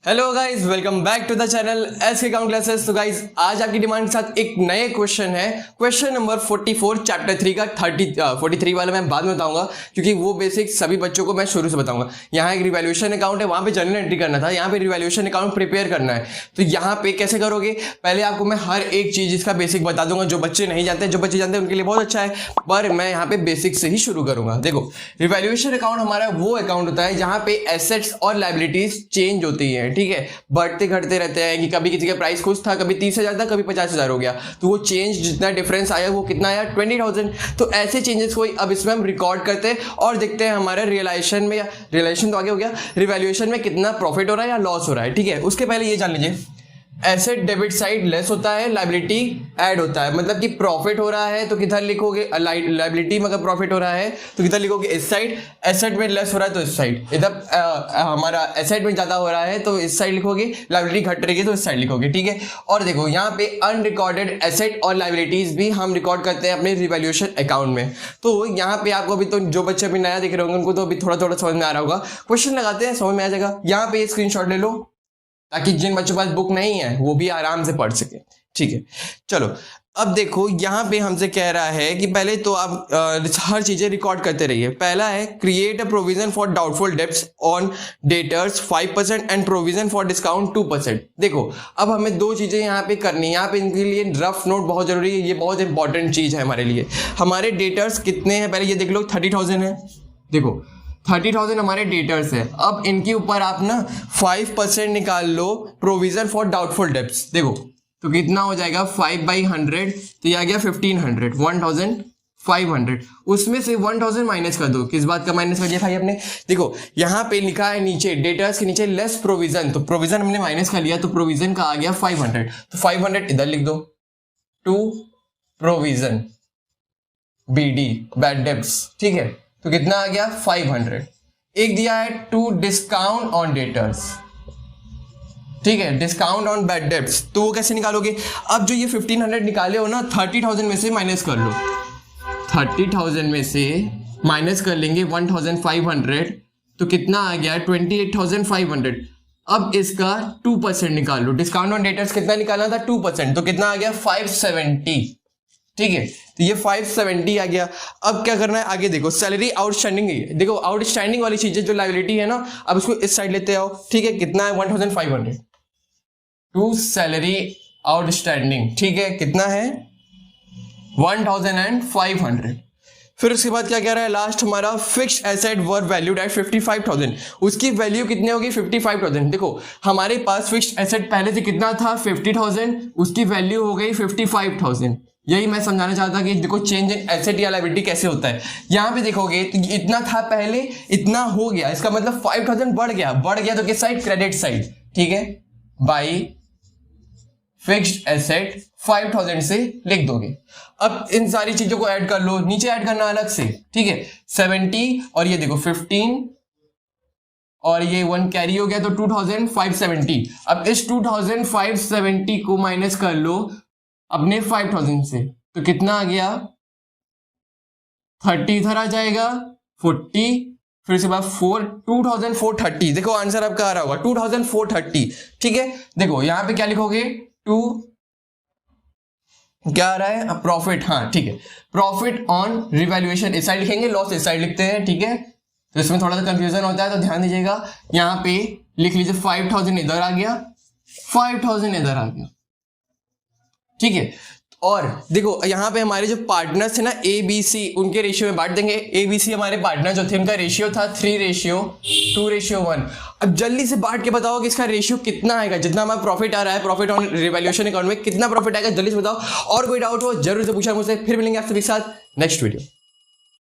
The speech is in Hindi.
Hello guys, welcome back to the channel SK account classes. तो गाइस, आज आपकी डिमांड के साथ एक नए क्वेश्चन है, क्वेश्चन नंबर 44 चैप्टर 3 का 43 वाला मैं बाद में बताऊंगा, क्योंकि वो बेसिक सभी बच्चों को मैं शुरू से बताऊंगा। यहाँ एक रिवैल्यूएशन अकाउंट है, वहां पे जनरल एंट्री करना था, यहाँ पे रिवैल्यूएशन अकाउंट प्रिपेयर करना है। तो यहाँ पे कैसे करोगे, पहले आपको मैं हर एक चीज इसका बेसिक बता दूंगा। जो बच्चे नहीं जानते, जो बच्चे जानते हैं उनके लिए बहुत अच्छा है, पर मैं यहाँ पे बेसिक से ही शुरू करूंगा। देखो, रिवैल्यूएशन अकाउंट हमारा वो अकाउंट होता है जहाँ पे एसेट्स और लायबिलिटीज चेंज होती है, ठीक है, बढ़ते घटते रहते हैं। कि कभी किसी का प्राइस कुछ था, कभी 30,000 था, कभी 50,000 हो गया, तो वो चेंज जितना डिफरेंस आया वो कितना आया, 20,000। तो ऐसे चेंजेस को अब इसमें हम रिकॉर्ड करते हैं और देखते हैं हमारे रियलाइजेशन में, या रियलाइजेशन तो आगे हो गया, रिवैल्यूएशन में कितना प्रॉफिट हो रहा है या लॉस हो रहा है, ठीक है। उसके पहले ये जान लीजिए, एसेट डेबिट साइड लेस होता है, लायबिलिटी ऐड होता है। मतलब कि प्रॉफिट हो रहा है तो किधर लिखोगे, लायबिलिटी में अगर प्रॉफिट हो रहा है तो किधर लिखोगे, इस साइड। एसेट में लेस हो रहा है तो इस साइड। इधर हमारा एसेट में ज्यादा हो रहा है तो इस साइड लिखोगे, लायबिलिटी घट रही है तो इस साइड लिखोगे, ठीक है। और देखो, यहाँ पे अनरिकॉर्डेड एसेट और लायबिलिटीज भी हम रिकॉर्ड करते हैं अपने रिवैल्यूएशन अकाउंट में। तो यहाँ पे आपको अभी, तो जो बच्चे अभी नया देख रहे होंगे उनको तो अभी थोड़ा थोड़ा समझ में आ रहा होगा। क्वेश्चन लगाते हैं, समझ में आ जाएगा। यहाँ पे स्क्रीनशॉट ले लो ताकि जिन बच्चों के पास बुक नहीं है वो भी आराम से पढ़ सके, ठीक है। चलो, अब देखो यहाँ पे हमसे कह रहा है कि पहले तो आप हर चीजें रिकॉर्ड करते रहिए। पहला है, create a provision for doubtful debts on debtors 5% and provision for discount 2%। देखो, अब हमें दो चीजें यहाँ पे करनी है। यहाँ पे इनके लिए रफ नोट बहुत जरूरी है, ये बहुत इंपॉर्टेंट चीज है हमारे लिए। हमारे डेटर्स कितने हैं पहले ये देख लो, 30,000 है। देखो, 30,000 हमारे डेटर्स है। अब इनके ऊपर आप ना 5% निकाल लो, प्रोविजन फॉर डाउटफुल डेब्ट्स। देखो तो कितना हो जाएगा, 5/100, तो ये आ गया 1500, 1500। उसमें से 1000 माइनस कर दो। किस बात का माइनस कर दिया भाई आपने, देखो यहाँ पे लिखा है नीचे, डेटर्स के नीचे लेस प्रोविजन, तो प्रोविजन हमने माइनस कर लिया, तो प्रोविजन का आ गया 500, तो 500 इधर लिख दो, to provision BD bad debts, ठीक है। तो कितना आ गया, 500। एक दिया है टू डिस्काउंट ऑन डेटर्स, ठीक है, डिस्काउंट ऑन बैड डेब्ट्स। तो वो कैसे निकालोगे, अब जो ये 1500 निकाले हो ना, 30,000 में से माइनस कर लो। 30,000 में से माइनस कर लेंगे 1500, तो कितना आ गया, 28,500। अब इसका 2% निकाल लो। डिस्काउंट ऑन डेटर्स कितना निकालना था, 2%, तो कितना आ गया, 570, ठीक है। तो ये 570 आ गया। अब क्या करना है आगे, देखो सैलरी आउटस्टैंडिंग है। देखो, आउटस्टैंडिंग वाली चीजें जो लायबिलिटी है ना, अब इसको इस साइड लेते आओ, ठीक है। कितना है, 1500 टू सैलरी आउटस्टैंडिंग, ठीक है। कितना है, 1500। फिर उसके बाद क्या कह रहा है, लास्ट हमारा fixed asset were valued at 55,000। उसकी वैल्यू कितनी होगी, 55,000। देखो, हमारे पास फिक्स्ड एसेट पहले से कितना था, 50,000, उसकी वैल्यू हो गई 55,000। यही मैं समझाना चाहता कि देखो, चेंज इन एसेट या लायबिलिटी कैसे होता है। यहां पे देखोगे तो इतना था पहले, इतना हो गया, इसका मतलब 5,000 बढ़ गया तो किस साइड, क्रेडिट साइड, ठीक है। बाई फिक्स्ड एसेट 5,000 से लिख दोगे। अब इन सारी चीजों को ऐड कर लो, नीचे ऐड करना अलग से, ठीक है। 70 और ये देखो 15 और ये 1 कैरी हो गया, तो 2,570। अब इस 2,570 को माइनस कर लो अपने 5,000 से, तो कितना आ गया, 30 इधर आ जाएगा, 40, फिर उसके बाद 2,430। देखो आंसर आपका आ रहा होगा 2,430, ठीक है। देखो यहाँ पे क्या लिखोगे, क्या आ रहा है, प्रॉफिट, हाँ ठीक है, प्रॉफिट ऑन रिवैल्यूएशन इस साइड लिखेंगे, लॉस इस साइड लिखते हैं, ठीक है। तो इसमें थोड़ा सा कंफ्यूजन होता है, तो ध्यान दीजिएगा। यहाँ पे लिख लीजिए 5,000 इधर आ गया, 5,000 इधर आ गया, ठीक है। और देखो यहाँ पे हमारे जो पार्टनर्स थे ना, ABC, उनके रेशियो में बांट देंगे। ABC हमारे पार्टनर जो थे, उनका रेशियो था 3:2:1। अब जल्दी से बांट के बताओ कि इसका रेशियो कितना आएगा, जितना हमारा प्रॉफिट आ रहा है, प्रॉफिट ऑन रिवैल्यूएशन अकाउंट में कितना प्रॉफिट आएगा, जल्दी से बताओ। और कोई डाउट हो जरूर से पूछा मुझसे। फिर मिलेंगे आप सभी के साथ नेक्स्ट वीडियो।